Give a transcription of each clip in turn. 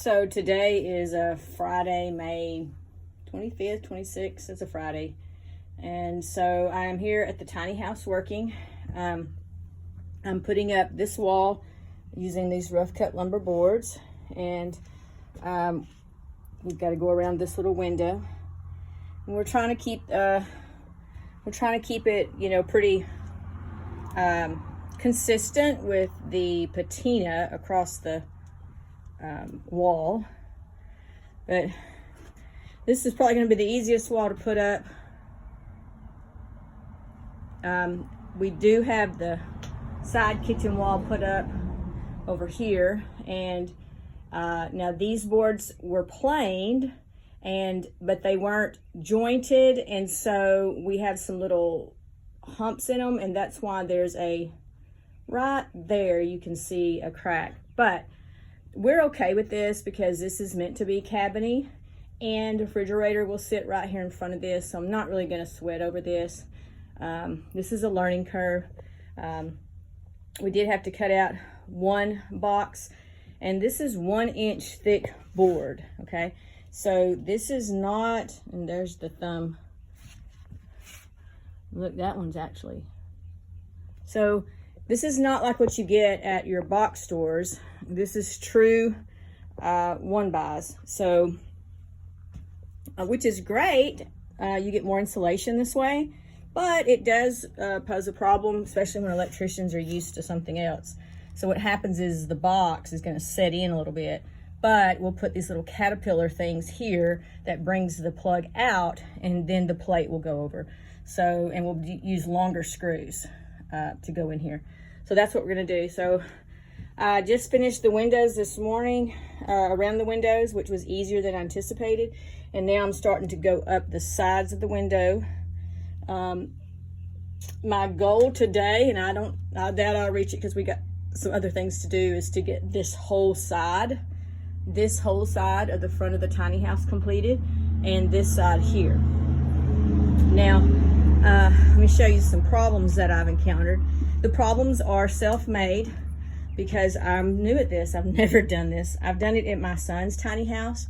So today is a Friday, May 25th, 26th. It's a Friday. And so I am here at the tiny house working. I'm putting up this wall using these rough cut lumber boards. And we've got to go around this little window. And we're trying to keep it, you know, pretty consistent with the patina across the wall. But this is probably going to be the easiest wall to put up. We do have the side kitchen wall put up over here, and now these boards were planed, but they weren't jointed, and so we have some little humps in them, and that's why there's right there you can see a crack. But we're okay with this because this is meant to be cabiny, and the refrigerator will sit right here in front of this, so I'm not really going to sweat over this. This is a learning curve. We did have to cut out one box, and this is 1 inch thick board. Okay, so this is not, and there's the thumb. Look, that one's actually, so this is not like what you get at your box stores. This is true one buys, so which is great. You get more insulation this way, but it does pose a problem, especially when electricians are used to something else. So what happens is the box is going to set in a little bit, but we'll put these little caterpillar things here that brings the plug out, and then the plate will go over. So, and we'll use longer screws to go in here. So that's what we're going to do. So I just finished the windows this morning, around the windows, which was easier than anticipated. And now I'm starting to go up the sides of the window. My goal today, and I doubt I'll reach it because we got some other things to do, is to get this whole side of the front of the tiny house completed, and this side here. Now, let me show you some problems that I've encountered. The problems are self-made because I'm new at this. I've never done this. I've done it at my son's tiny house,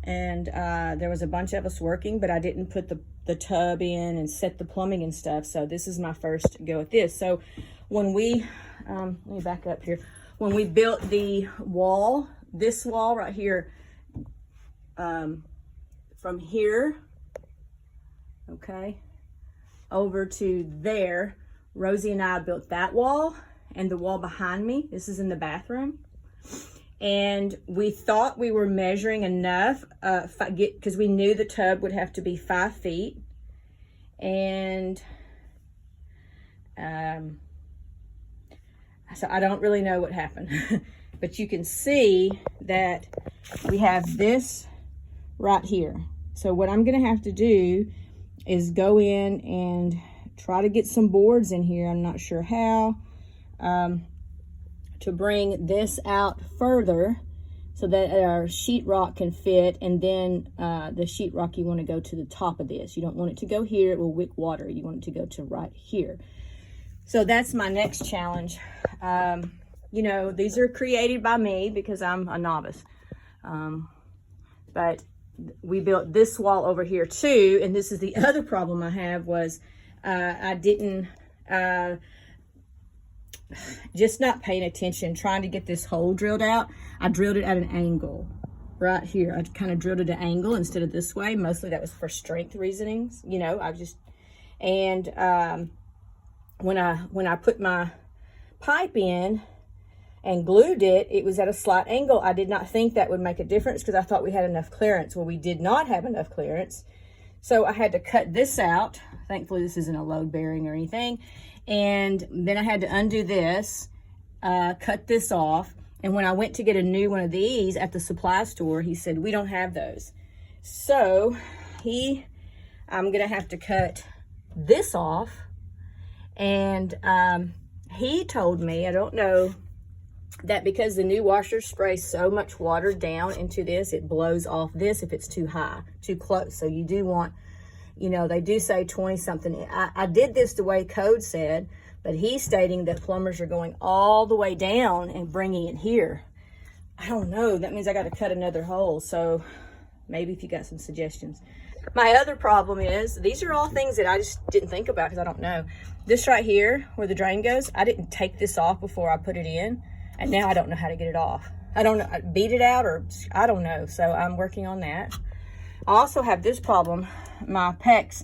and there was a bunch of us working, but I didn't put the tub in and set the plumbing and stuff. So this is my first go at this. So when we, let me back up here. When we built the wall, this wall right here, from here, okay, over to there, Rosie and I built that wall, and the wall behind me, this is in the bathroom. And we thought we were measuring enough, because we knew the tub would have to be 5 feet. And so I don't really know what happened. But you can see that we have this right here. So what I'm going to have to do is go in and try to get some boards in here. I'm not sure how. To bring this out further so that our sheetrock can fit, and then the sheetrock, you want to go to the top of this. You don't want it to go here, it will wick water. You want it to go to right here. So that's my next challenge. You know, these are created by me because I'm a novice. But we built this wall over here too, and this is the other problem I have was I didn't just not paying attention, trying to get this hole drilled out. I drilled it at an angle right here. I kind of drilled it at an angle instead of this way. Mostly that was for strength reasonings, you know. When I put my pipe in and glued it, it was at a slight angle. I did not think that would make a difference because I thought we had enough clearance. Well, we did not have enough clearance. So I had to cut this out. Thankfully, this isn't a load bearing or anything. And then I had to undo this, cut this off. And when I went to get a new one of these at the supply store, he said, we don't have those. So I'm gonna have to cut this off. And he told me, I don't know, that because the new washers spray so much water down into this, it blows off this if it's too high, too close. So you do want, you know, they do say 20 something. I did this the way code said, but he's stating that plumbers are going all the way down and bringing it here. I don't know. That means I got to cut another hole. So maybe if you got some suggestions. My other problem is, these are all things that I just didn't think about because I don't know. This right here, where the drain goes, I didn't take this off before I put it in. And now I don't know how to get it off. I don't know, beat it out, or I don't know. So I'm working on that. I also have this problem. My pecs,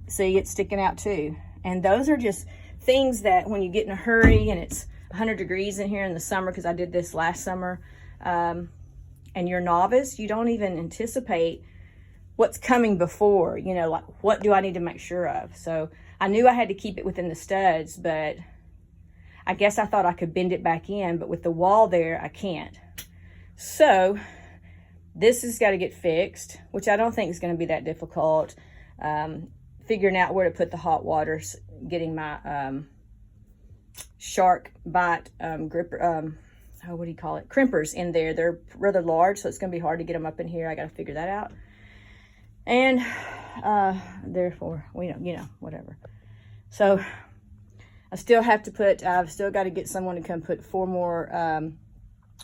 see, it's sticking out too. And those are just things that when you get in a hurry and it's 100 degrees in here in the summer, because I did this last summer, and you're novice, you don't even anticipate what's coming before, you know, like what do I need to make sure of? So I knew I had to keep it within the studs, but I guess I thought I could bend it back in, but with the wall there, I can't. So this has got to get fixed, which I don't think is going to be that difficult. Figuring out where to put the hot water, getting my shark bite gripper, what do you call it? Crimpers in there. They're rather large, so it's going to be hard to get them up in here. I got to figure that out. And therefore, whatever. So I still have to put, I've still got to get someone to come put 4 more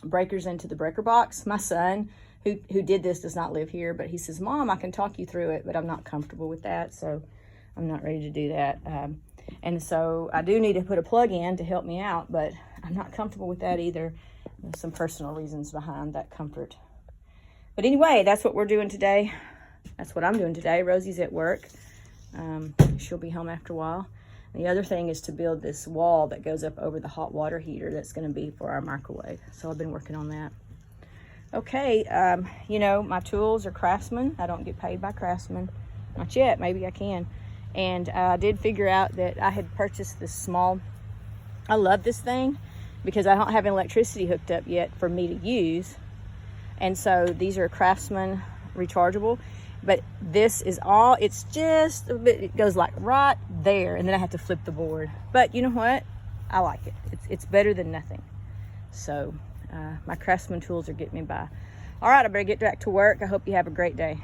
breakers into the breaker box. My son, who did this, does not live here, but he says, Mom, I can talk you through it, but I'm not comfortable with that, so I'm not ready to do that. And so I do need to put a plug in to help me out, but I'm not comfortable with that either. There's some personal reasons behind that comfort. But anyway, that's what we're doing today. That's what I'm doing today. Rosie's at work. She'll be home after a while. The other thing is to build this wall that goes up over the hot water heater that's going to be for our microwave. So I've been working on that. Okay, you know, my tools are Craftsman. I don't get paid by Craftsman. Not yet. Maybe I can. And I did figure out that I had purchased this small, I love this thing because I don't have electricity hooked up yet for me to use. And so these are Craftsman rechargeable. But this is all, it's just, it goes like right there, and then I have to flip the board. But you know what? I like it. It's better than nothing. So my Craftsman tools are getting me by. All right, I better get back to work. I hope you have a great day.